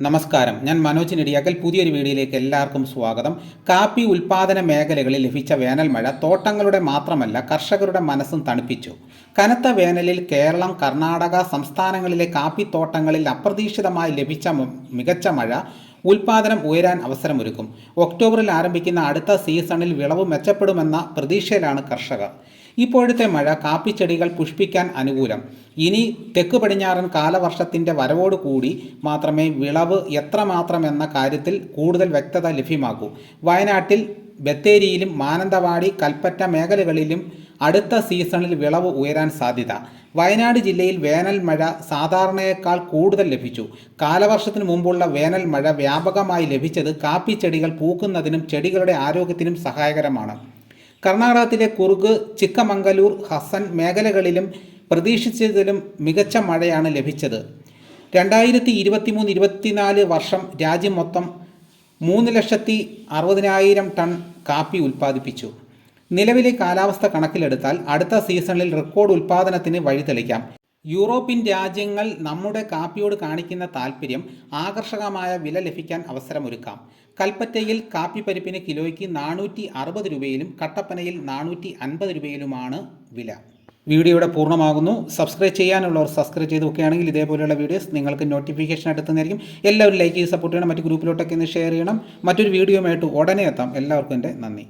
നമസ്കാരം, ഞാൻ മനോജ് നെടിയാക്കൽ. പുതിയൊരു വീഡിയോയിലേക്ക് എല്ലാവർക്കും സ്വാഗതം. കാപ്പി ഉൽപ്പാദന മേഖലകളിൽ ലഭിച്ച വേനൽ മഴ തോട്ടങ്ങളുടെ മാത്രമല്ല കർഷകരുടെ മനസ്സും തണുപ്പിച്ചു. കനത്ത വേനലിൽ കേരളം, കർണാടക സംസ്ഥാനങ്ങളിലെ കാപ്പിത്തോട്ടങ്ങളിൽ അപ്രതീക്ഷിതമായി ലഭിച്ച മികച്ച മഴ ഉൽപ്പാദനം ഉയരാൻ അവസരമൊരുക്കും. ഒക്ടോബറിൽ ആരംഭിക്കുന്ന അടുത്ത സീസണിൽ വിളവ് മെച്ചപ്പെടുമെന്ന പ്രതീക്ഷയിലാണ് കർഷകർ. ഇപ്പോഴത്തെ മഴ കാപ്പിച്ചെടികൾ പുഷ്പിക്കാൻ അനുകൂലം. ഇനി തെക്ക് പടിഞ്ഞാറൻ കാലവർഷത്തിൻ്റെ വരവോടുകൂടി മാത്രമേ വിളവ് എത്രമാത്രമെന്ന കാര്യത്തിൽ കൂടുതൽ വ്യക്തത ലഭ്യമാകൂ. വയനാട്ടിൽ, ബത്തേരിയിലും മാനന്തവാടി, കൽപ്പറ്റ മേഖലകളിലും അടുത്ത സീസണിൽ വിളവ് ഉയരാൻ സാധ്യത. വയനാട് ജില്ലയിൽ വേനൽ മഴ സാധാരണയേക്കാൾ കൂടുതൽ ലഭിച്ചു. കാലവർഷത്തിന് മുമ്പുള്ള വേനൽ മഴ വ്യാപകമായി ലഭിച്ചത് കാപ്പിച്ചെടികൾ പൂക്കുന്നതിനും ചെടികളുടെ ആരോഗ്യത്തിനും സഹായകരമാണ്. കർണാടകത്തിലെ കുർഗ്, ചിക്കമംഗലൂർ, ഹസൻ മേഖലകളിലും പ്രതീക്ഷിച്ചതിലും മികച്ച മഴയാണ് ലഭിച്ചത്. 2023-24 വർഷം രാജ്യം മൊത്തം 3,60,000 ടൺ കാപ്പി ഉൽപ്പാദിപ്പിച്ചു. നിലവിലെ കാലാവസ്ഥ കണക്കിലെടുത്താൽ അടുത്ത സീസണിൽ റെക്കോർഡ് ഉൽപ്പാദനത്തിന് വഴിതെളിക്കാം. യൂറോപ്യൻ രാജ്യങ്ങൾ നമ്മുടെ കാപ്പിയോട് കാണിക്കുന്ന താൽപ്പര്യം ആകർഷകമായ വില ലഭിക്കാൻ അവസരമൊരുക്കാം. കൽപ്പറ്റയിൽ കാപ്പിപ്പരിപ്പിന് കിലോയ്ക്ക് 460 രൂപയിലും കട്ടപ്പനയിൽ 450 രൂപയിലുമാണ് വില. വീഡിയോയുടെ പൂർണ്ണമാകുന്നു. സബ്സ്ക്രൈബ് ചെയ്യാനുള്ളവർ സബ്സ്ക്രൈബ് ചെയ്ത് നോക്കുകയാണെങ്കിൽ ഇതേപോലെയുള്ള വീഡിയോസ് നിങ്ങൾക്ക് നോട്ടിഫിക്കേഷൻ എത്തുന്നതായിരിക്കും. എല്ലാവരും ലൈക്ക് ചെയ്ത് സപ്പോർട്ട് ചെയ്യണം. മറ്റു ഗ്രൂപ്പിലോട്ടൊക്കെ ഒന്ന് ഷെയർ ചെയ്യണം. മറ്റൊരു വീഡിയോയുമായിട്ട് ഉടനെ എത്താം. എല്ലാവർക്കും എൻ്റെ നന്ദി.